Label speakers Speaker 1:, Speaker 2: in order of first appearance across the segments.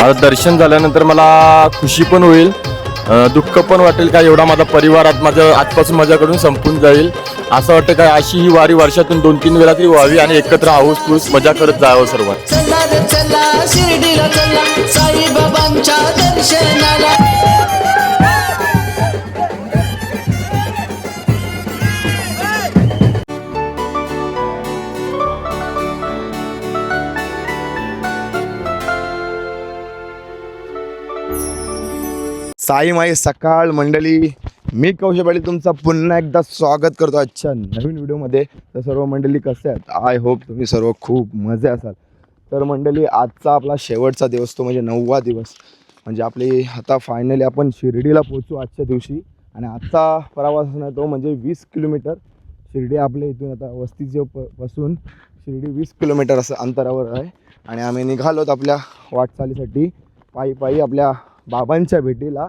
Speaker 1: माझं दर्शन झाल्यानंतर मला खुशी पण होईल, दुःख पण वाटेल काय एवढा माझा परिवारात माझं आजपासून माझ्याकडून संपून जाईल. असं वाटतं काय अशी ही वारी वर्षातून 2-3 वेळा तरी व्हावी आणि एकत्र हाऊस फूस मजा करत जावं सर्वात.
Speaker 2: चला रे चला शिर्डीला चला साईबाबांच्या दर्शनाला.
Speaker 3: साई माई सकाळ मंडळी, मी कौशल पाटील तुमचं पुन्हा एकदा स्वागत करतो आजच्या नवीन व्हिडिओमध्ये. तर सर्व मंडळी कसे आहेत? आय होप तुम्ही सर्व खूप मजे असाल. तर मंडळी आजचा आपला शेवटचा दिवस, तो म्हणजे 9वा दिवस. म्हणजे आपली आता फायनली आपण शिर्डीला पोचू आजच्या दिवशी. आणि आजचा प्रवास असणार तो म्हणजे 20 किलोमीटर. शिर्डी आपल्या इथून आता वस्तीच्या पासून शिर्डी 20 किलोमीटर असं अंतरावर आहे. आणि आम्ही निघालोत आपल्या वाटचालीसाठी पायी पायी आपल्या बाबांच्या भेटीला,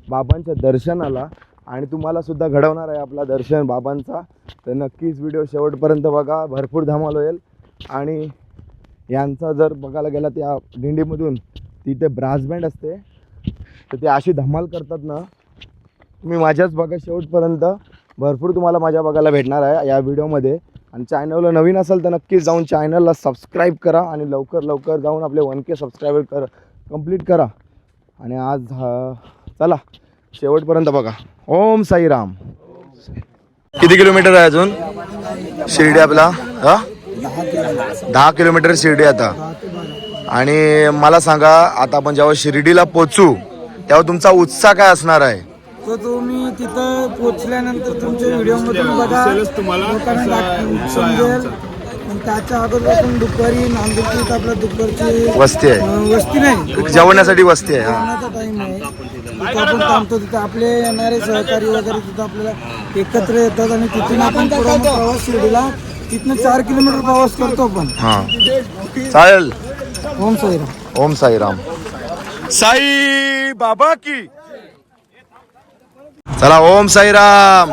Speaker 3: बाबांच्या दर्शनाला. आणि तुम्हालासुद्धा घडवणार आहे आपला दर्शन बाबांचा. तर नक्कीच व्हिडिओ शेवटपर्यंत बघा, भरपूर धमाल होईल. आणि यांचा जर बघायला गेला त्या दिंडीमधून तिथे ब्रास बँड असते, तर ते अशी धमाल करतात ना, तुम्ही माझ्याच बघा शेवटपर्यंत. भरपूर तुम्हाला मजा बघायला भेटणार आहे या व्हिडिओमध्ये. आणि चॅनलला नवीन असाल तर नक्कीच जाऊन चॅनलला सबस्क्राईब करा आणि लवकर जाऊन आपले 1K सबस्क्रायबर कंप्लीट करा. आणि आज चला शेवटपर्यंत बघा. ओम साईराम. किती किलोमीटर आहे अजून शिर्डी आपला? 10 किलोमीटर शिर्डी आता. आणि मला सांगा, आता आपण जेव्हा शिर्डीला पोचू तेव्हा तुमचा उत्साह काय असणार आहे?
Speaker 4: तो तुम्ही तिथं पोचल्यानंतर तुमच्या व्हिडिओमधून बघा, लोकांना समजेल. आणि त्याच्या अगोदर आपण दुपारी नांदेडची आपल्या दुपारची
Speaker 3: वस्ती आहे,
Speaker 4: वस्ती नाही,
Speaker 3: जेवणासाठी वस्ती आहे.
Speaker 4: जेवणाचा टाईम आहे. तिथं आपण थांबतो. तिथं आपले येणारे सहकारी वगैरे तिथं आपल्याला एकत्र येतात. आणि तिथून आपण पूर्ण प्रवास शिर्डीला, तिथनं 4 किलोमीटर प्रवास करतो आपण.
Speaker 3: हां चालेल.
Speaker 4: ओम साईराम.
Speaker 3: ओम साईराम. साई बाबा की चला. ओम साईराम.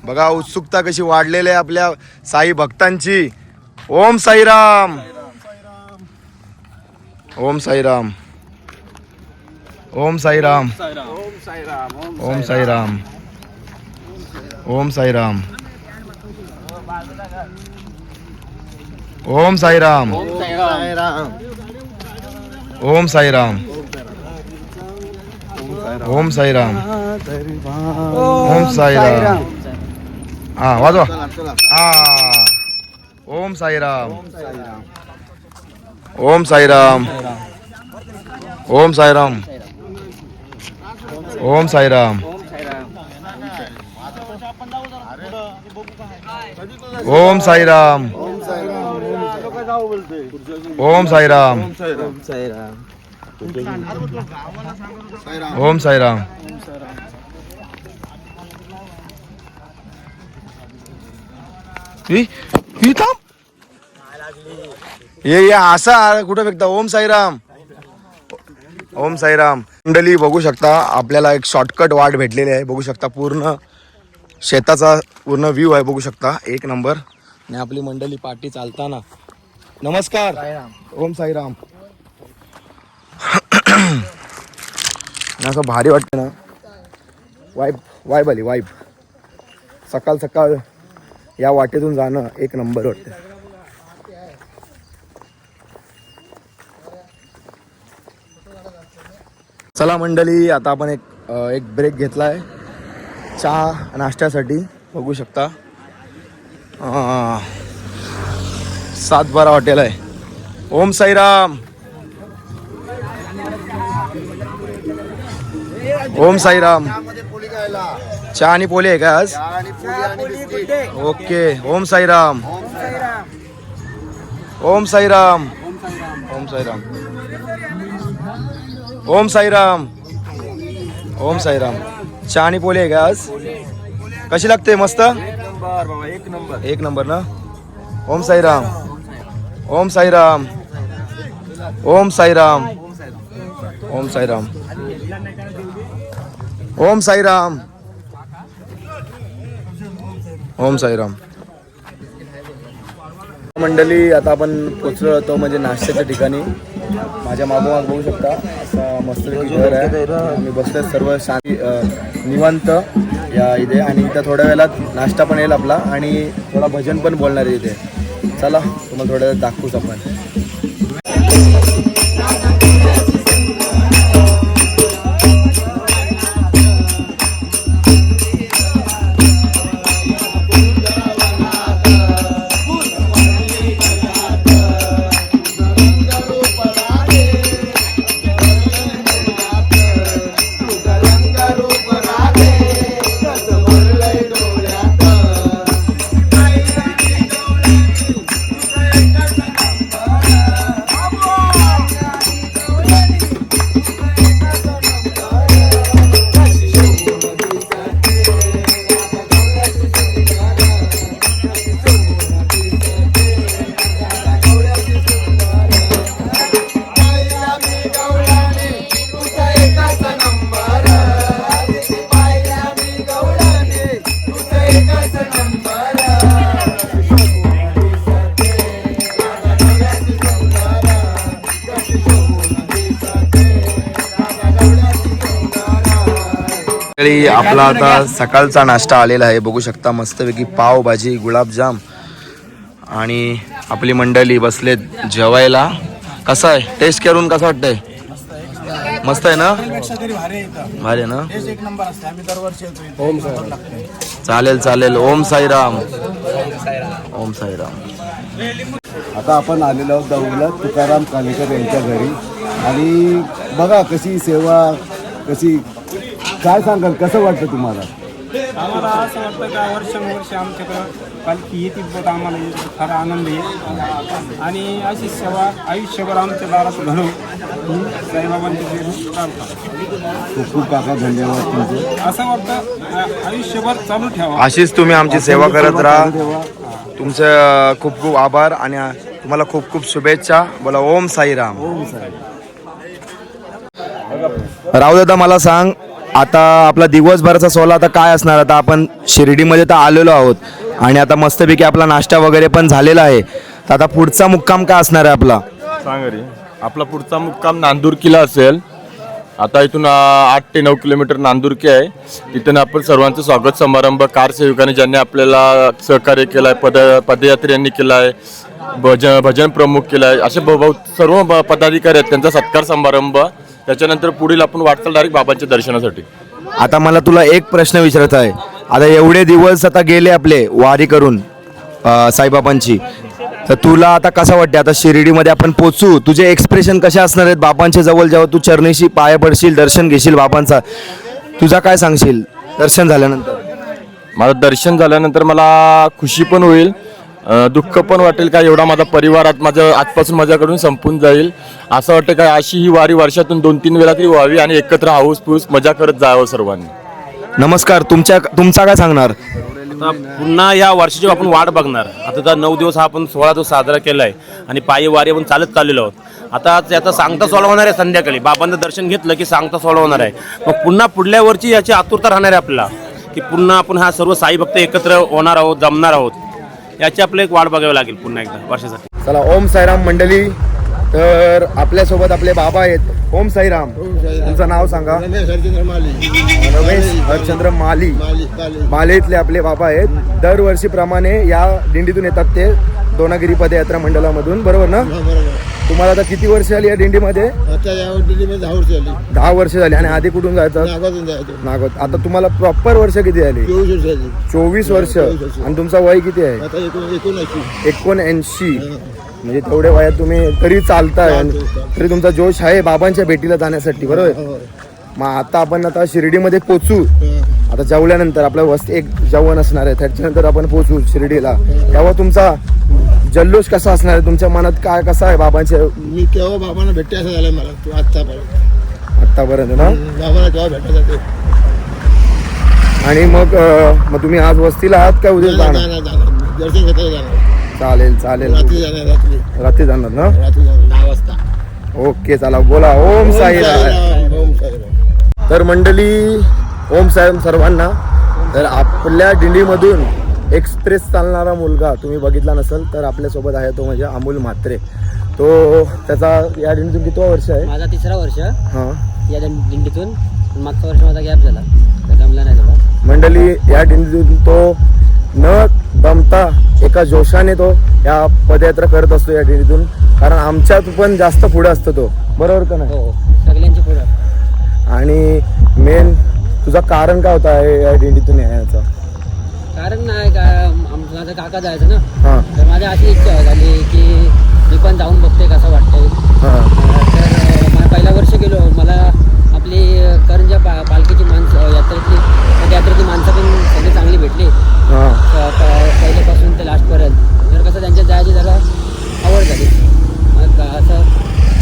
Speaker 3: बघा उत्सुकता कशी वाढलेली आहे आपल्या साई भक्तांची. ओम साईराम. ओम साईराम. ओम साईराम. ओम साईराम. ओम साईराम. ओम साईराम. ओम साईराम. ओम साईराम. ओम साईराम. हा वाजवा. हा. ओम साईराम. ओम साईराम. ओम साईराम. ओम साईराम. ओम साईराम. ओम साईराम. ओम साईराम. ही थांब. ये असा कुठं फेकता? ओम साईराम. ओम साईराम. मंडळी बघू शकता, आपल्याला एक शॉर्टकट वाट भेटलेली आहे. बघू शकता पूर्ण शेताचा पूर्ण व्ह्यू आहे. बघू शकता एक नंबर. आणि आपली मंडळी पाठी चालताना. नमस्कार. ओम साईराम. असं भारी वाटतं ना, वाईब आली वाईब. सकाळ सकाळ या वाटेतून जाणं एक नंबर वाटतं. चला मंडळी, आता आपण एक ब्रेक घेतला आहे चहा नाश्त्यासाठी. बघू शकता 7-12 हॉटेल आहे. ओम साईराम. ओम साईराम. चहा आणि पोले आहे का आज? ओके. ओम साईराम. ओम साईराम. ओम साईराम. ओम साईराम. ओम साईराम. चहा आणि पोले आहे का आज? कशी लागते? मस्त. एक नंबर ना. ओम साईराम. ओम साईराम. ओम साईराम. ओम साईराम. ओम साईराम. ओम साईराम. मंडळी, आता आपण पोचलो होतो म्हणजे नाश्त्याच्या ठिकाणी. माझ्या मागोमाग बघू शकता असं मस्तपैकी घर आहे. आम्ही बसलो सर्व शांती निवांत या इथे, आणि इथं थोड्या वेळात नाश्ता पण येईल आपला आणि थोडा भजन पण बोलणार आहे इथे. चला तुम्हाला थोड्या वेळात दाखवूच आपण. आपला आता सकाळचा नाश्ता आलेला आहे. बघू शकता मस्तपैकी पाव भाजी, गुलाबजाम आणि आपली मंडळी बसलेत जेवायला. कसं आहे, टेस्ट करून कसं वाटतंय? मस्त आहे ना? भारी आहे ना? चालेल चालेल. ओम साईराम. ओम साईराम.
Speaker 5: आता आपण आलेलो आहोत दौंडला तुकाराम कालेकर यांच्या घरी, आणि बघा कशी सेवा, कशी, काय सांगाल, कसं वाटतं तुम्हाला?
Speaker 6: आम्हाला असं वाटतं का वर्षानुवर्ष आमच्याकडं पालखी येते, बहुत आम्हाला फार आनंद आहे, आणि अशी सेवा आयुष्यभर आमच्या दारात घडवू साईबाबांची प्रार्थना.
Speaker 5: खूप खूप काका धन्यवाद तुमचे.
Speaker 6: असं वाटतं आयुष्यभर चालू ठेवा.
Speaker 3: अशीच तुम्ही आमची सेवा करत राहा. तुमचं खूप खूप आभार आणि तुम्हाला खूप खूप शुभेच्छा. बोला ओम साईराम. राव दादा, मला सांग, आता आपला दिवसभराचा सोहळा आता काय असणार? आता आपण शिर्डीमध्ये तर आलेलो आहोत आणि आता मस्तपैकी आपला नाश्ता वगैरे पण झालेला आहे, तर आता पुढचा मुक्काम काय असणार आहे आपला?
Speaker 1: सांग रे. आपला पुढचा मुक्काम नांदुरकीला असेल. आता इथून 8 ते 9 किलोमीटर नांदुरकी आहे. तिथून आपण सर्वांचं स्वागत समारंभ, कार सेविकांनी ज्यांनी आपल्याला सहकार्य केलं आहे, पदयात्र्यांनी केलं आहे, भजन प्रमुख केलं आहे, असे सर्व पदाधिकारी आहेत, त्यांचा सत्कार समारंभ. त्याच्यानंतर पुढील आपण वाटचाल डायरेक्ट बाबांच्या दर्शनासाठी.
Speaker 3: आता मला तुला एक प्रश्न विचारत आहे. आता एवढे दिवस आता गेले आपले वारी करून साईबाबांची, तर तुला आता कसं वाटते? आता शिर्डीमध्ये आपण पोचू, तुझे एक्सप्रेशन कसे असणार आहेत बाबांच्या जवळ जेव्हा तू चरणीशी पाया पडशील, दर्शन घेशील बाबांचा? तुझा काय सांगशील दर्शन झाल्यानंतर?
Speaker 1: माझं दर्शन झाल्यानंतर मला खुशी पण होईल, दुःख पण वाटेल. काय एवढा माझा परिवारात माझं आजपासून माझ्याकडून संपून जाईल. असं वाटतं काय अशी ही वारी वर्षातून 2-3 वेळा तरी व्हावी आणि एकत्र हाऊस पूस मजा करत जावं सर्वांनी.
Speaker 3: नमस्कार. तुमचा काय सांगणार?
Speaker 7: आता पुन्हा या वर्षाची आपण वाट बघणार. आता 9 दिवस हा आपण सोहळा तो साजरा केला आहे आणि पायी वारी आपण चालत चाललेलो आहोत. आता याचा सांगता सोहळा होणार आहे संध्याकाळी. बाबांचं दर्शन घेतलं की सांगता सोहळा होणार आहे. मग पुन्हा पुढल्या वर्षी याची आतुरता राहणार आहे आपल्याला, की पुन्हा आपण हा सर्व साई भक्त एकत्र होणार आहोत, जमणार आहोत. याची आपल्याला एक वाट बघावी लागेल पुन्हा एकदा वर्षासाठी.
Speaker 3: चला, ओम साईराम मंडळी. तर आपल्यासोबत आपले बाबा आहेत. ओम साईराम. तुमचं नाव सांगा? रमेश हरचंद्र माली. मालेतले आपले बाबा आहेत. दरवर्षीप्रमाणे या दिंडीतून येतात ते, दोनागिरी पदयात्रा मंडळामधून, बरोबर ना? तुम्हाला आता किती वर्ष आली या दिंडीमध्ये? 10 वर्ष झाली. आणि आधी कुठून जायचं? नागोद. आता तुम्हाला प्रॉपर वर्ष किती झाली? 24 वर्ष. आणि तुमचं वय किती आहे? 79. म्हणजे तेवढ्या वयात तुम्ही तरी चालताय, तरी तुमचा जोश आहे बाबांच्या भेटीला जाण्यासाठी, बरोबर? मग आता आपण आता शिर्डीमध्ये पोचू. आता जेवल्यानंतर आपलं एक जेवण असणार आहे, त्याच्यानंतर आपण पोचू शिर्डीला. तेव्हा तुमचा जल्लोष कसा असणार आहे? तुमच्या मनात काय कसं आहे बाबांच्या?
Speaker 5: मी केव्हा बाबांना भेटते असं झालं मला, तू
Speaker 3: आतापर्यंत ना
Speaker 5: बाबाला केव्हा भेटायचं.
Speaker 3: आणि मग तुम्ही आज वस्तीला आहात का उद्या जाणार?
Speaker 5: दर्शन घेता जाणार.
Speaker 3: चालेल चालेल.
Speaker 5: रात्री जाणार.
Speaker 3: रात्री जाणार ना?
Speaker 5: रात्री जाणार 10 वाजता.
Speaker 3: ओके, चला, बोला ओम साईराम.
Speaker 5: ओम साईराम.
Speaker 3: तर मंडळी, ओम साहेब सर्वांना. तर आपल्या दिंडीमधून एक्सप्रेस चालणारा मुलगा तुम्ही बघितला नसेल तर आपल्यासोबत आहे तो म्हणजे अमोल म्हात्रे. तो त्याचा या दिंडीतून कितवा वर्ष आहे?
Speaker 8: माझा 3रा वर्ष
Speaker 3: हां.
Speaker 8: या दिंडीतून. मागचा वर्ष माझा गॅप झाला, तर जमला नाही तेवढा.
Speaker 3: मंडळी, या दिंडीतून तो न दमता एका जोशाने तो या पदयात्रा करत असतो या दिंडीतून. कारण आमच्यात पण जास्त पुढे असतो तो, बरोबर का नाही?
Speaker 8: हो, सगळ्यांची पुढं.
Speaker 3: आणि मेन तुझा कारण काय होता या दिंडीतून यायचं?
Speaker 8: कारण नाही का, माझा काका जायचं ना,
Speaker 3: हां
Speaker 8: तर माझी अशी इच्छा झाली की मी पण जाऊन बघते कसं वाटतंय.
Speaker 3: हां
Speaker 8: तर मला पहिल्या वर्ष गेलो, मला आपली करंजा पालखीची माणसं यात्रेतली माणसं पण सगळी चांगली भेटली.
Speaker 3: हां
Speaker 8: पहिल्यापासून ते लास्टपर्यंत. तर कसं त्यांच्यात जायची जरा आवड झाली. मग असं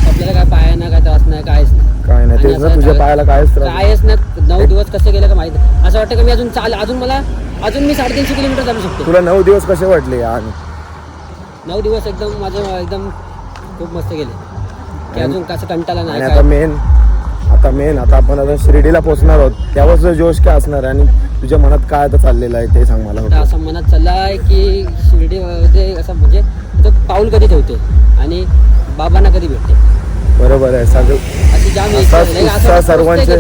Speaker 8: आपल्याला काय पायानं काय त्रास नाही, काहीच नाही.
Speaker 3: काय नाही, तेच ना, तुझ्या पायाला कायच त्रास?
Speaker 8: कायच ना. 9 दिवस कसे गेले का माहिती. असं वाटतं की मी अजून मी 350 किलोमीटर चालू शकतो.
Speaker 3: तुला 9 दिवस कसे वाटले? आणि
Speaker 8: 9 दिवस एकदम माझे एकदम खूप मस्त गेले की अजून कसं कंटाळा नाही.
Speaker 3: आता मेन आता आपण आता शिर्डीला पोहोचणार आहोत, तेव्हा तुझं जोश काय असणार आणि तुझ्या मनात काय आता चाललेलं आहे ते सांग मला.
Speaker 8: आता असं मनात चाललं आहे की शिर्डीमध्ये असं म्हणजे तो पाऊल कधी ठेवते आणि बाबांना कधी भेटते.
Speaker 3: बरोबर आहे. सगळं
Speaker 8: अशी जाम
Speaker 3: उत्साह सर्वांचे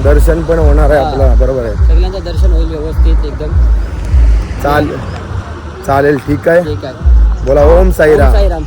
Speaker 3: दर्शन पण होणार आहे आपलं. बरोबर आहे.
Speaker 8: सगळ्यांचं दर्शन होईल व्यवस्थित एकदम.
Speaker 3: चालेल, ठीक आहे.
Speaker 8: ठीक आहे.
Speaker 3: बोला ओम साईराम.
Speaker 8: साईराम.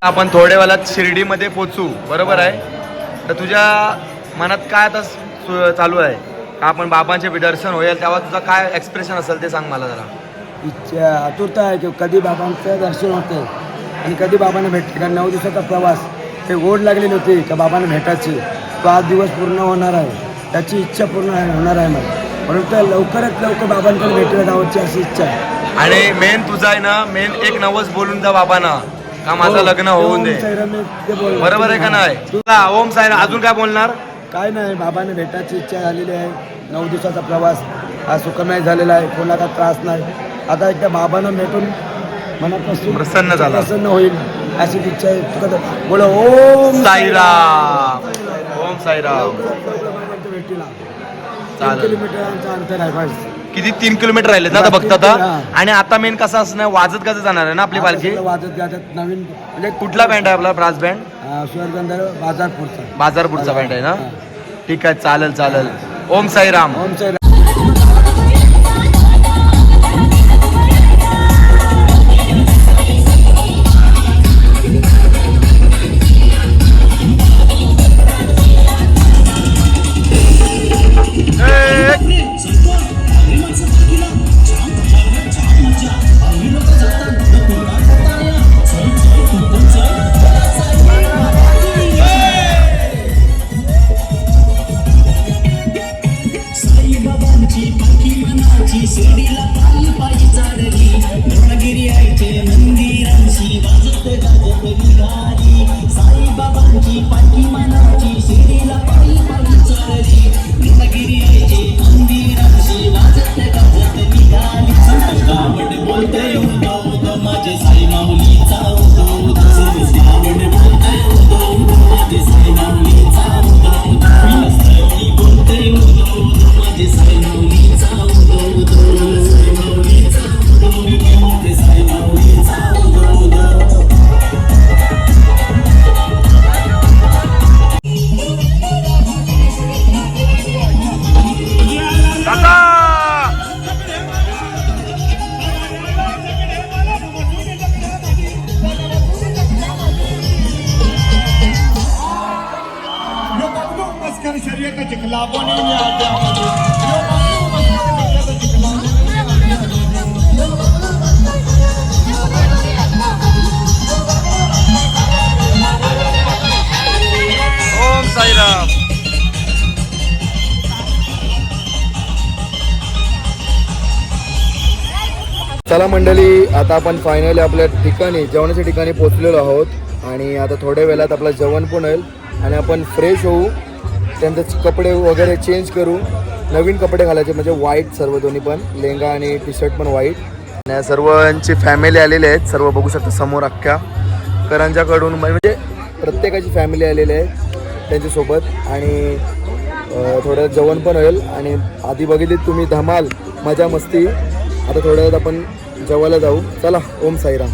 Speaker 3: आपण थोड्या वेळात शिर्डीमध्ये पोचू, बरोबर आहे. तर तुझ्या मनात काय आता चालू आहे का? आपण बाबांचे दर्शन होईल तेव्हा तुझा काय एक्सप्रेशन असेल ते सांग मला जरा.
Speaker 4: इच्छा आतुरता आहे की कधी बाबांचं दर्शन होते आणि कधी बाबांना भेटते. कारण 9 दिवसाचा प्रवास ते ओढ लागलेली होती का बाबांना भेटायची. तो आज दिवस पूर्ण होणार आहे, त्याची इच्छा पूर्ण होणार आहे मला. म्हणून तर लवकरात लवकर बाबांकडे भेटायला जावची अशी इच्छा आहे.
Speaker 3: आणि मेन तुझा आहे ना, मेन एक नवस बोलून जा बाबांना का माझं लग्न होऊन दे. बरोबर आहे का नाही? तुला ओम साईराम. अजून काय बोलणार?
Speaker 4: काय नाही, बाबांना भेटायची इच्छा झालेली आहे. 9 दिवसाचा प्रवास हा सुखमय झालेला आहे, कोणाचा त्रास नाही. आता एकदा बाबांना भेटून मनापासून प्रसन्न होईल अशी इच्छा आहे. तुका बोला ओम
Speaker 3: साईराम. ओम साईराम.
Speaker 4: भेटीला 3
Speaker 3: चालेल.
Speaker 4: किलोमीटरचं अंतर आहे बस.
Speaker 3: किती 3 किलोमीटर राहिले ना आता बघता आता. आणि आता मेन कसं असणार, वाजत कसं जाणार आहे ना आपली पालखी.
Speaker 4: वाजत गाजत नवीन म्हणजे
Speaker 3: कुठला बँड आहे आपला? Brass band.
Speaker 4: शिवरगंधर बाजारपूरचा.
Speaker 3: बाजारपूरचा बँड आहे ना. ठीक आहे, चालेल. ओम साईराम.
Speaker 4: ओम साईराम.
Speaker 2: साई बाबा
Speaker 3: ओम साईराम. चला मंडळी, आता आपण फायनली आपल्या ठिकाणी जेवणाच्या ठिकाणी पोहोचलेलो आहोत आणि आता थोड्या वेळात आपलं जेवण पण होईल आणि आपण फ्रेश होऊ. त्यांचे कपडे वगैरे चेंज करू, नवीन कपडे घालायचे म्हणजे व्हाईट सर्व दोन्ही पण, लेंगा आणि टी शर्ट पण व्हाईट. आणि सर्वांची फॅमिली आलेली आहेत, सर्व बघू शकता समोर अख्ख्या करंजाकडून, म्हणजे प्रत्येकाची फॅमिली आलेली आहे त्यांच्यासोबत. आणि थोडं जेवण पण होईल आणि आधी बघितली तुम्ही धमाल मजा मस्ती. आता थोड्या वेळात आपण जेवायला जाऊ. चला, ओम साईराम.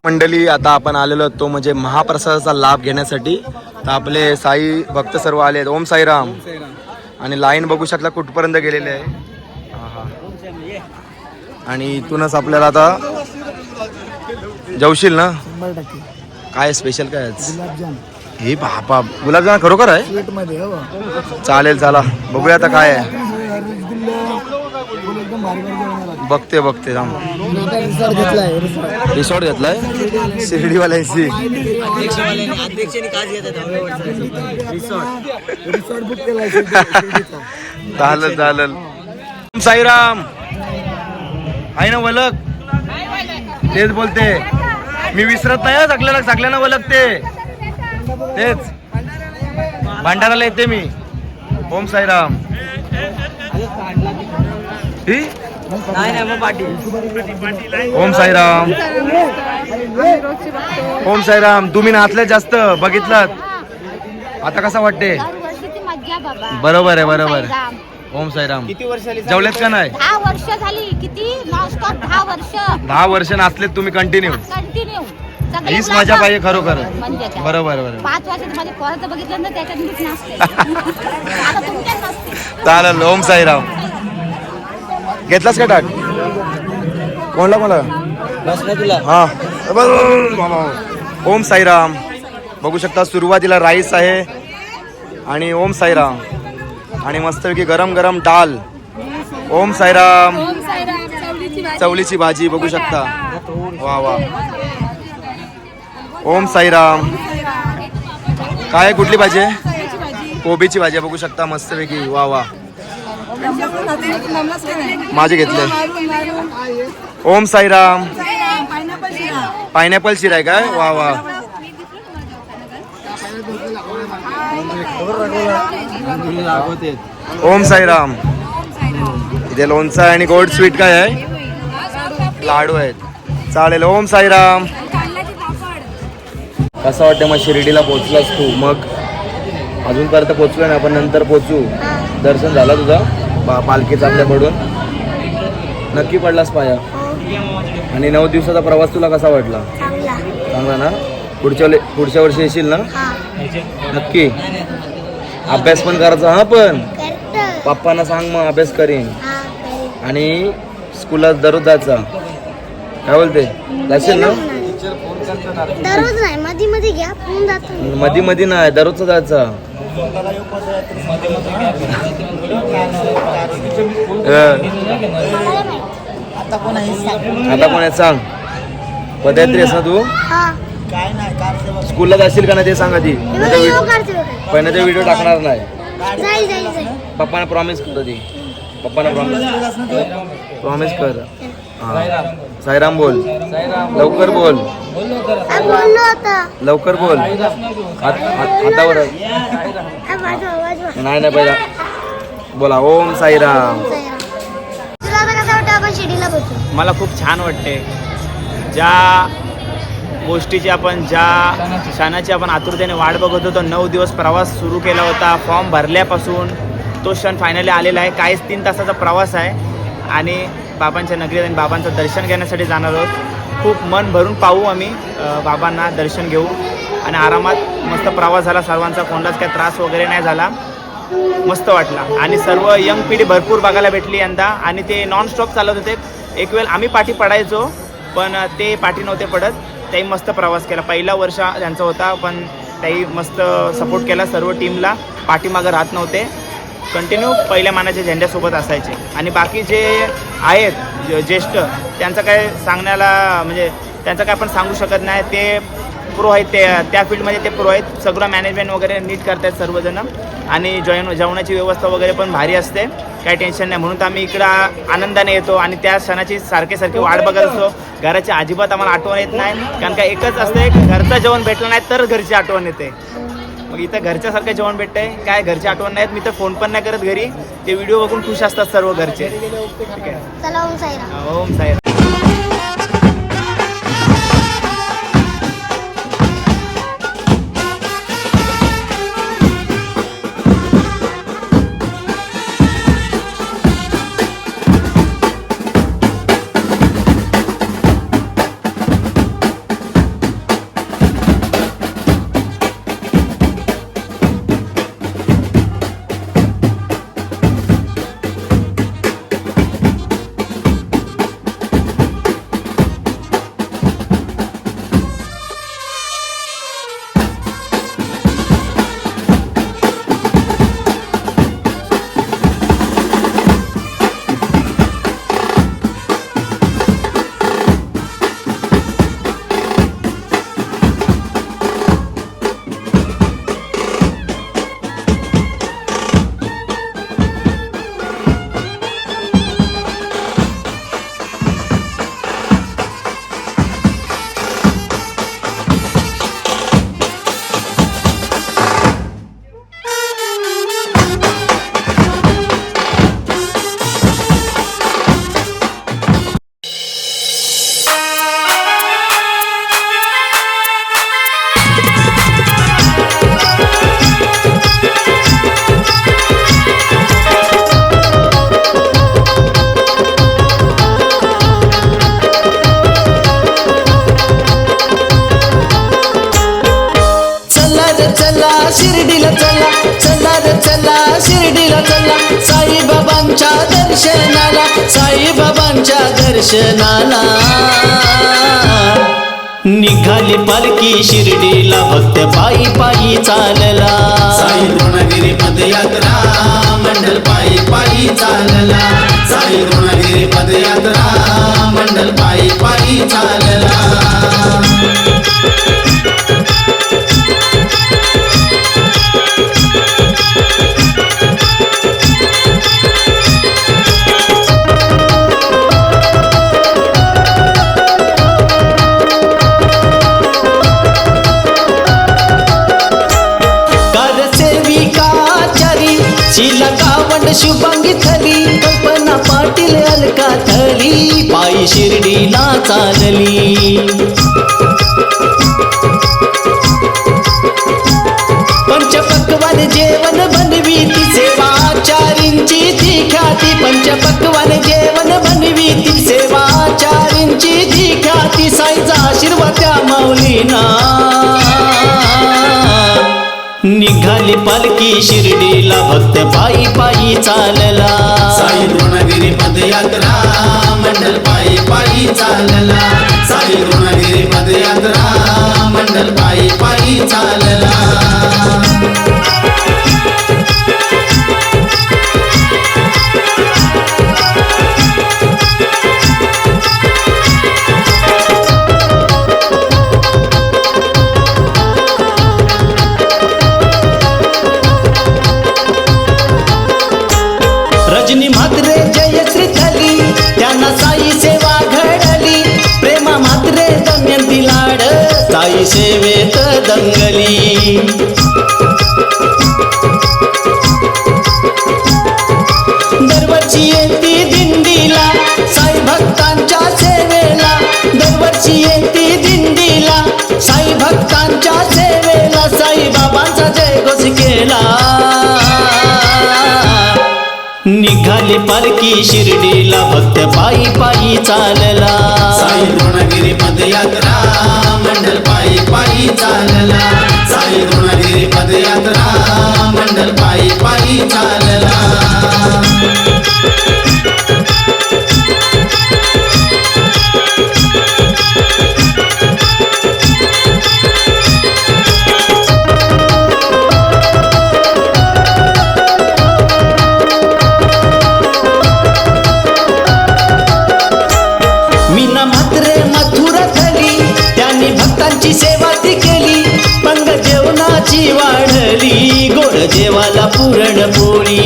Speaker 3: मंडळी, आता आपण आलेलो तो म्हणजे महाप्रसादाचा लाभ घेण्यासाठी. तर आपले साई भक्त सर्व आले आहेत. ओम साईराम. आणि लाईन बघू शकता कुठपर्यंत गेलेले आहे. आणि इथूनच आपल्याला आता जेवशील ना? काय स्पेशल काय हे बापा, गुलाबजाम खरोखर आहे? चालेल, चला बघूया आता काय आहे. बघते रिसॉर्ट घेतलाय शिर्डीवाल्याची. चालेल. साईराम आहे ना वलक? तेच बोलते मी, विसरत नाही सगळ्यांना वलकते. तेच भांडाराला येते मी. ओम साईराम. ओम साईराम. ओम साईराम. तुम्ही नाचले जास्त बघितलं. आता कसं वाटते? बरोबर आहे. ओम साईराम. किती वर्ष जेवलेत का नाही?
Speaker 9: 10 वर्ष झाली. किती नॉनस्टॉप 10 वर्ष.
Speaker 3: 10 वर्ष नाचलेत तुम्ही कंटिन्यू. हीच मजा पाहिजे खरोखर. बरोबर.
Speaker 9: 5 वर्षात माझ्या पोराचं बघितलं ना, त्याच्यात मीच नाचते. आता तुमच्याच नाचते.
Speaker 3: चालेल. ओम साईराम. घेतलास का टाट? कोणला? हा. ओम साईराम. बघू शकता सुरुवातीला राईस आहे आणि ओम साईराम आणि मस्तपैकी गरम डाल. ओम साईराम. चवलीची भाजी बघू शकता. वा. ओम साईराम. काय कुठली भाजी आहे? कोबीची भाजी बघू शकता मस्तपैकी. वा. माझे घेतले. ओम साईराम. पायनॅपल शिरा आहे काय? वा. ओम साईराम. इथे लोणचं आहे आणि गोड स्वीट काय आहे? लाडू आहेत. चालेल. ओम साईराम. कसं वाटतं मग शिर्डीला पोहोचलास तू? मग अजूनपर्यंत पोचलो नाही, आपण नंतर पोचू. दर्शन झालं तुझं पालखीचं आपल्याकडून? नक्की पडलास पाया? आणि 9 दिवसाचा प्रवास तुला कसा वाटला? चांगला ना? पुढच्या वर्षी येशील ना? नक्की. अभ्यास पण करायचा हा, पण पप्पांना सांग मग अभ्यास करीन. आणि स्कूलात दररोज जायचा. काय बोलते? जाशील ना?
Speaker 9: दररोज नाही, मध्ये मध्ये घ्या, होऊन जातं.
Speaker 3: मध्ये मध्ये नाही, दररोजचा जायचा. आता कोण आहे सांग? पदयात्री आहेस ना तू? स्कूलला जाशील का नाही ते सांगा. ती पहिल्या व्हिडिओ टाकणार नाही. पप्पाने प्रॉमिस कर. ती पप्पाने प्रॉमिस कर. साईराम बोल, लवकर बोल, लवकर बोल. हातावर नाही नाही, पहिला बोला ओम साईराम.
Speaker 10: मला खूप छान वाटते. ज्या गोष्टीची आपण, ज्या क्षणाची आपण आतुरतेने वाट बघत होतो, 9 दिवस प्रवास सुरू केला होता, फॉर्म भरल्यापासून तो क्षण फायनली आलेला आहे. काहीच 3 तासाचा प्रवास आहे आणि बाबांच्या नगरीत आणि बाबांचं दर्शन घेण्यासाठी जाणार आहोत. खूप मन भरून पाहू आम्ही बाबांना, दर्शन घेऊ आणि आरामात मस्त प्रवास झाला. सर्वांचा कोणालाच काही त्रास वगैरे नाही झाला. मस्त वाटला आणि सर्व यंग पिढी भरपूर बघायला भेटली यंदा. आणि ते नॉनस्टॉप चालत होते. एक वेळ आम्ही पाठी पडायचो पण ते पाठी नव्हते पडत. त्याही मस्त प्रवास केला. पहिला वर्ष त्यांचा होता पण त्याही मस्त सपोर्ट केला सर्व टीमला. पाठीमागं राहत नव्हते, कंटिन्यू पहिल्या मानाच्या झेंड्यासोबत असायचे. आणि बाकी जे आहेत ज्येष्ठ, त्यांचं काय सांगण्याला म्हणजे त्यांचं काय आपण सांगू शकत नाही. ते प्रो आहेत, ते त्या फील्डमध्ये ते प्रो आहेत. सगळं मॅनेजमेंट वगैरे नीट करतात सर्वजण. आणि जेवणाची व्यवस्था वगैरे पण भारी असते, काही टेन्शन नाही. म्हणून तर आम्ही इकडं आनंदाने येतो आणि त्या क्षणाची सारखी वाट बघत असतो. घराची अजिबात आम्हाला आठवण येत नाही, कारण का एकच असते, घरचं जेवण भेटलं नाही तर घरची आठवण येते. मग इथं घरच्यासारखं जेवण भेटतंय, काय घरची आठवण नाहीत. मी तर फोन पण नाही करत घरी, ते व्हिडिओ बघून खुश असतात सर्व घरचे. ठीक आहे,
Speaker 9: चला ओम साईराम.
Speaker 10: ओम साईराम.
Speaker 2: शिर्डीला चला, चला रे चला, शिर्डीला चला, साईबाबांच्या दर्शनाला, साईबाबांच्या दर्शनाला. निघाली पालखी शिर्डीला, भक्त पायी पायी चालला.
Speaker 11: साई द्रोणगिरी पदयात्रा, मंडल पायी पायी चालला. साई द्रोणगिरी पदयात्रा, मंडल पायी पायी चालला.
Speaker 2: शुभांगी थली, कल्पना पाटील अलका थली, पायी शिर्डीला चालली. पंचपक्वान जे पंचपक्वान जेवण बनवीतील सेवाचारींची ती ख्याती साईचा आशीर्वाद त्या माऊलीना निघाली पालखी शिर्डीला भक्त पायी पायी चालला
Speaker 11: साई द्रोणगिरी पदयात्रा मंडल पायी पायी चालला साई द्रोणगिरी पदयात्रा मंडल पायी पायी चालला
Speaker 2: रजनी म्हात्रे जयश्री थली त्यांना साई सेवा घडली प्रेमा म्हात्रे दमयंती लाड साई सेवेत दंगली दरवर्षी येती दिंडीला साई भक्तांच्या सेवेला दरवर्षी येती दिंडीला साई भक्तांच्या सेवेला साई बाबांचा जयघोष केला निघाली पालखी शिर्डीला भक्त पायी पायी चालला
Speaker 11: साई द्रोणगिरी पदयात्रा मंडल पायी पायी चालला साई द्रोणगिरी पदयात्रा मंडल पायी पायी चालला
Speaker 2: मीना म्हात्रे मथुर थली त्यांनी भक्तांची सेवा ती केली पंग जेवणाची वाढली गोड जेवाला पुरणपोळी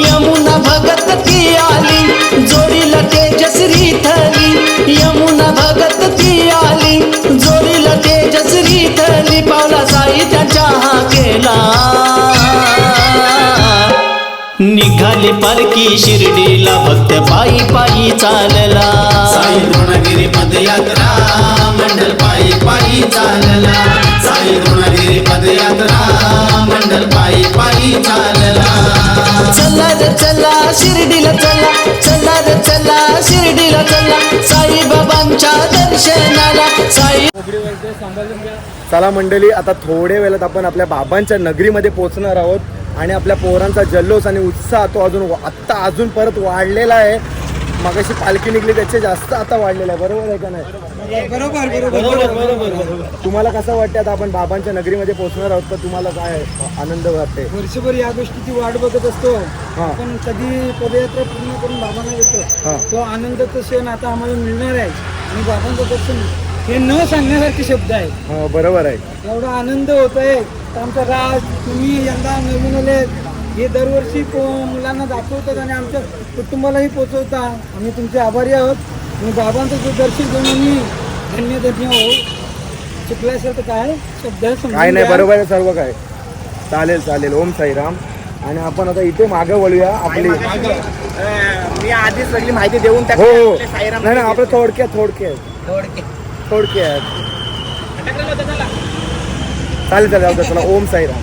Speaker 2: यमुना भगत ती आली जोडीला तेजश्री थली यमुना भगत ती आली जोडीला तेजश्री थली पावला साई त्यांच्या हा केला निघाली पालखी शिर्डीला भक्त पायी पायी चालला
Speaker 11: साई द्रोणगिरी पदयात्रा मंडल पायी पायी चालला साई द्रोणगिरी पदयात्रा मंडल पायी पायी चालला
Speaker 2: चला रे चला शिर्डीला चला चला रे चला शिर्डीला चला साई बाबांच्या दर्शनाला साई
Speaker 3: चला मंडळी, आता थोड्या वेळात आपण आपल्या बाबांच्या नगरीमध्ये पोहोचणार आहोत आणि आपल्या पोरांचा जल्लोष आणि उत्साह तो अजून परत वाढलेला आहे. मगाशी पालखी निघली त्याचे जास्त आता वाढलेला आहे. बरोबर आहे का नाही?
Speaker 4: बरोबर.
Speaker 3: तुम्हाला कसं वाटतं आता आपण बाबांच्या नगरीमध्ये पोहोचणार आहोत, तर तुम्हाला काय आनंद वाटते?
Speaker 4: वर्षभर या गोष्टीची वाट बघत असतो आपण, कधी पदयात्रा पूर्ण करून बाबांना येतो. तो आनंदाचा क्षण आता आम्हाला मिळणार आहे आणि बाबांचं दर्शन हे न सांगण्यासारखे शब्द आहे.
Speaker 3: बरोबर आहे.
Speaker 4: एवढा आनंद होत आहे. आमचा राज तुम्ही यंदा नवीन आले हे दरवर्षी मुलांना दाखवतात आणि आमच्या कुटुंबालाही पोचवता. आम्ही तुमचे आभारी आहोत आणि बाबांचं जे दर्शन घेऊन आम्ही धन्य हो. चुकलं असेल तर काय शब्द
Speaker 3: काय नाही, बरोबर आहे सर्व काय. चालेल. ओम साईराम. आणि आपण आता इथे मागे वळूया. आपली
Speaker 10: मी आधी सगळी माहिती देऊन
Speaker 3: हो नाही आपलं थोडक्यात चालेल जाऊ दे. चला ओम साईराम.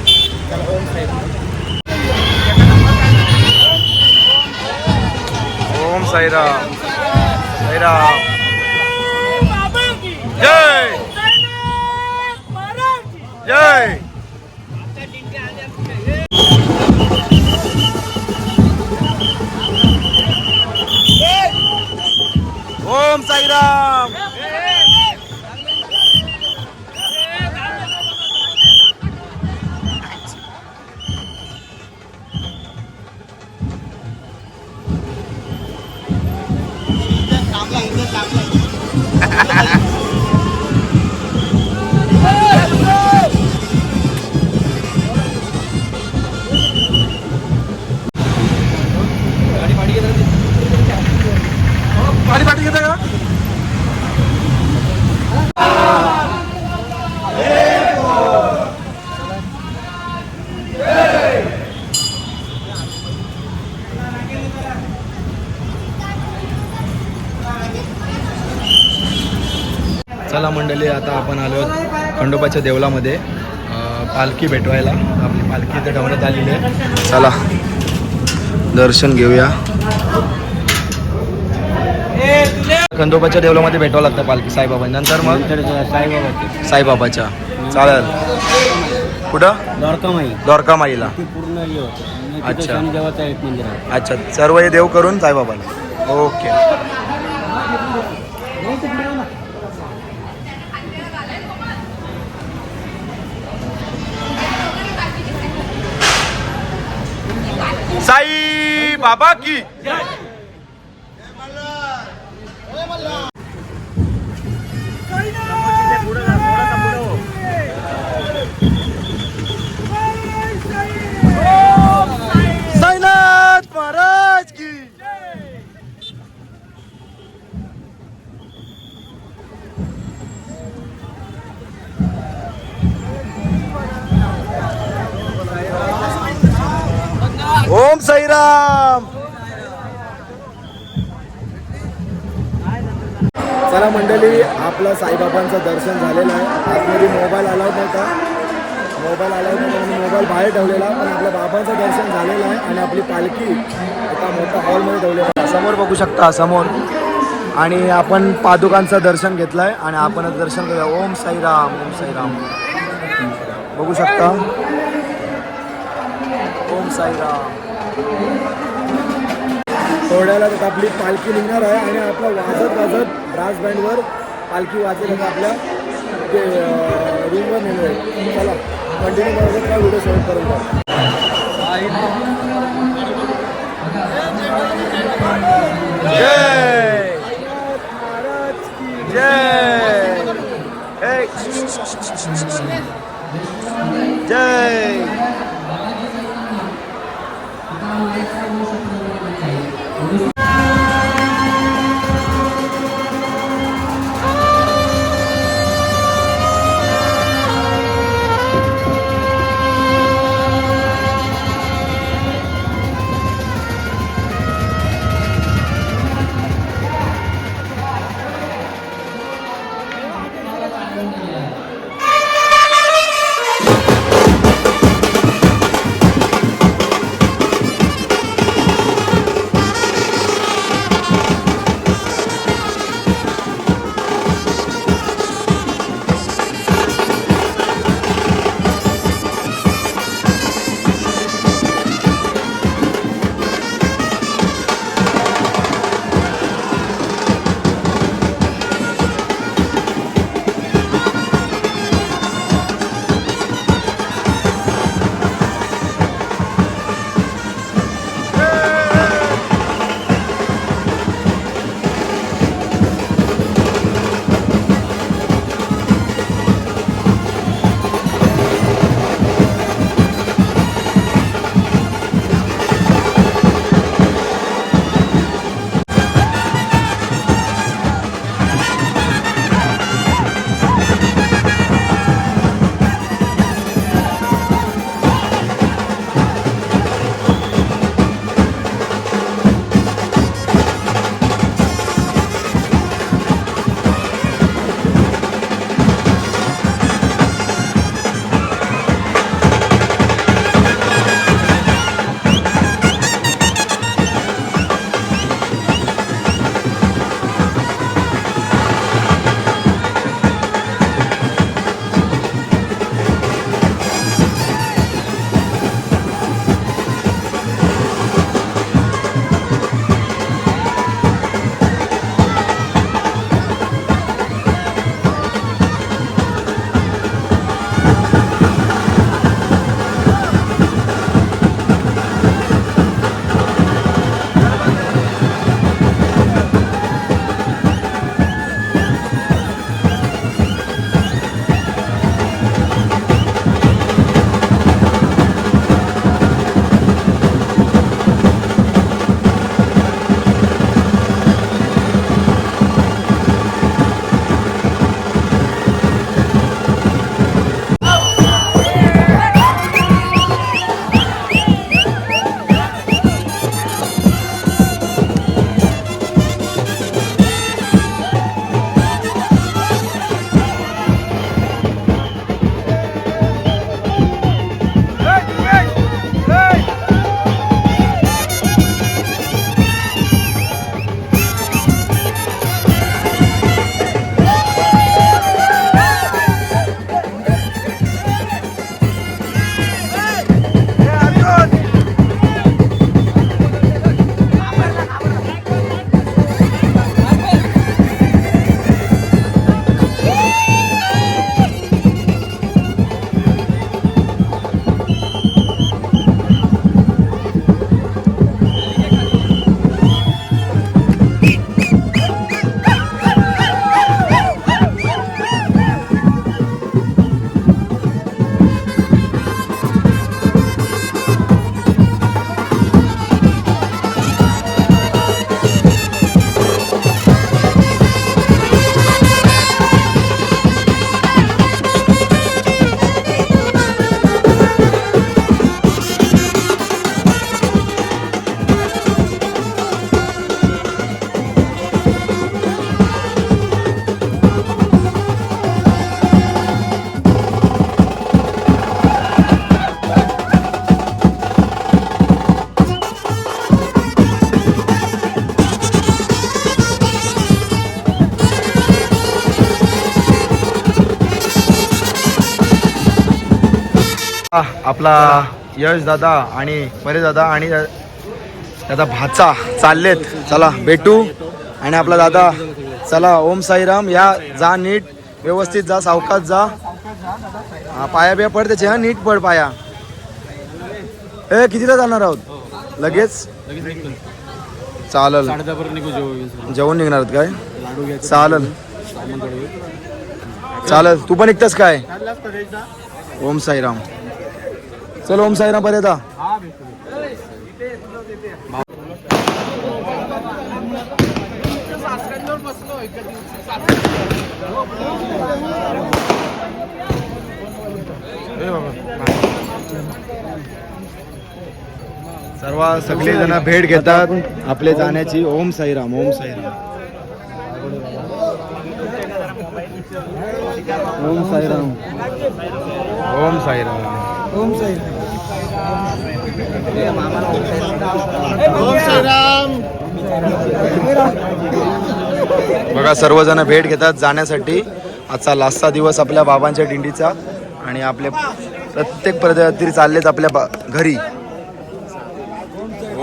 Speaker 3: ओम साईराम. जय जय. ओम साईराम. चला मंडळी, आता आपण आलो खंडोबाच्या देवळामध्ये पालखी भेटवायला. पालखी इथे ठेवण्यात आलेली आहे. चला दर्शन घेऊया. खंडोबाच्या देवळामध्ये भेटावं लागतं पालखी साईबाबा, नंतर मग साईबाबाच्या. चालेल. कुठं? द्वारका माईला. अच्छा अच्छा, सर्व हे देव करून साईबाबाला. ओके. साई बाबा की साईनाथ महाराज की. ओम साईराम.
Speaker 5: चला मंडळी, आपलं साईबाबांचं दर्शन झालेलं आहे. आतमध्ये मोबाईल अलाउड नव्हता म्हणून मोबाईल बाहेर ठेवलेला, पण आपल्या बाबांचं दर्शन झालेलं आहे आणि आपली पालखी एका मोठ्या हॉलमध्ये ठेवलेली आहे.
Speaker 3: समोर बघू शकता, समोर. आणि आपण पादुकांचं दर्शन घेतलंय आणि आपण दर्शन करूया. ओम साईराम, ओम साईराम. बघू शकता. ओम साईराम.
Speaker 5: थोड्याला तर आपली पालखी निघणार आहे आणि आपलं वाजत ब्रास बँडवर पालखी वाजेल आता आपल्या ते रूमवर नेणार आहे. चला कंटिन्यू करायचं का व्हिडिओ शेअर करून द्या.
Speaker 3: जय जय जय. आपला यश दादा आणि परेश दादा आणि त्याचा भाचा चाललेत. चला भेटू. आणि आपला दादा चला. ओम साईराम. या जा नीट व्यवस्थित जा, सावकाश जा. हा पाया बिया पड त्याचे. हा नीट पड पाया. कितीला जाणार आहोत? लगेच चालल. जेवण निघणार आहोत काय? चालल चालल. तू पण निघतस काय? ओम साईराम. चल ओम साईराम पर्यंत. सर्व सगळे जण भेट घेतात आपले जाण्याची. ओम साईराम. ओम साईराम. ओम साईराम. ओम साईराम.
Speaker 4: ओम साईराम.
Speaker 3: बघा सर्वजण भेट घेतात जाण्यासाठी. आजचा लास्टचा दिवस आपल्या बाबांच्या दिंडीचा. आणि आपले प्रत्येक पदयात्री चाललेत आपल्या घरी.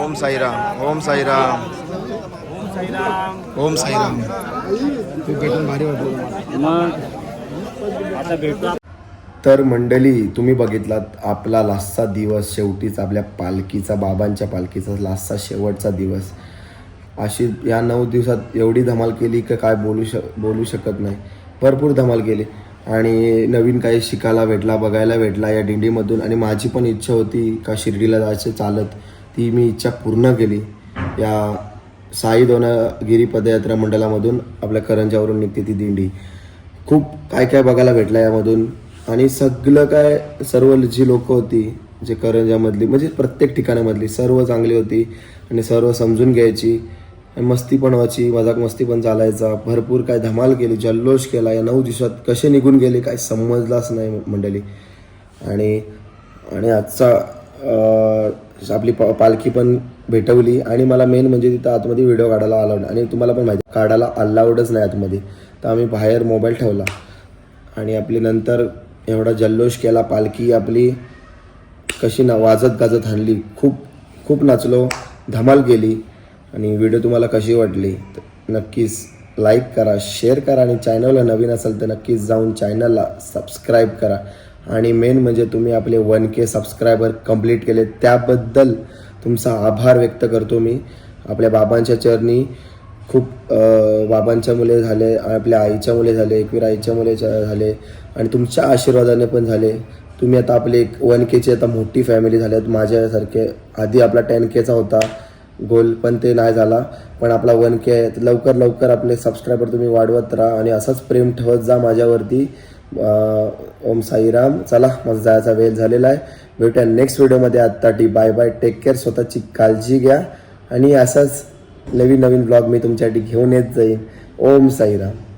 Speaker 3: ओम साईराम. ओम साईराम. ओम साईराम. तू भेटून भारी वाटलं. तर मंडळी तुम्ही बघितलात आपला लास्टचा दिवस. शेवटीच आपल्या पालखीचा, बाबांच्या पालखीचा लास्टचा शेवटचा दिवस. अशी या 9 दिवसात एवढी धमाल केली की काय बोलू शकत नाही. भरपूर धमाल केली आणि नवीन काही शिकायला भेटला, बघायला भेटला या दिंडीमधून. आणि माझी पण इच्छा होती का शिर्डीला जायचं चालत. ती मी इच्छा पूर्ण केली. या साई द्रोणगिरी पदयात्रा मंडळामधून आपल्या करंजावरून निघते ती दिंडी. खूप काय काय बघायला भेटलं यामधून. आणि सगळं काय सर्व जी लोकं होती जे करंजामधली म्हणजे प्रत्येक ठिकाणामधली सर्व चांगली होती. आणि सर्व समजून घ्यायची. मस्ती पण व्हायची, मजाक मस्ती पण चालायचा. भरपूर काय धमाल केली, जल्लोष केला. या 9 दिवसात कसे निघून गेले काय समजलाच नाही मंडळी. आणि आजचा आपली पालखी पण भेटवली. आणि मला मेन म्हणजे तिथं आतमध्ये व्हिडिओ काढायला अलाउड. आणि तुम्हाला पण माहिती काढायला अलाउडच नाही आतमध्ये. तर आम्ही बाहेर मोबाईल ठेवला. आणि आपली नंतर एवढा जल्लोष केला. पालखी आपली कशी वाजत गाजत हाणली. खूप खूप नाचलो, धमाल केली. आणि व्हिडिओ तुम्हाला कशी वाटली तर नक्कीच लाईक करा, शेअर करा. आणि चॅनलला नवीन असेल तर नक्कीच जाऊन चॅनलला सबस्क्राईब करा. आणि मेन म्हणजे तुम्ही आपले 1K सबस्क्रायबर कंप्लीट केले त्याबद्दल तुमचा आभार व्यक्त करतो मी. आपल्या बाबांच्या चरणी खूप बाबांच्या मुले झाले, आपल्या आईच्या मुले झाले, एकवीर आईच्या मुले झाले. आणि तुमच्या आशीर्वादाने पण झाले. तुम्ही आता आपले 1Kची आता मोठी फॅमिली झाल्यात माझ्यासारखे. आधी आपला 10Kचा होता गोल पण ते नाही झाला. पण आपला 1K आहे. लवकर लवकर आपले सबस्क्रायबर तुम्ही वाढवत राहा आणि असंच प्रेम ठेवत जा माझ्यावरती. ओम साईराम. चला माझा जायचा वेळ झालेला आहे. भेटूया नेक्स्ट व्हिडिओमध्ये. आत्तासाठी बाय बाय. Take care. स्वतःची काळजी घ्या. आणि असाच नवीन नवीन ब्लॉग मी तुमच्यासाठी घेऊन येत जाईन. ओम साईराम.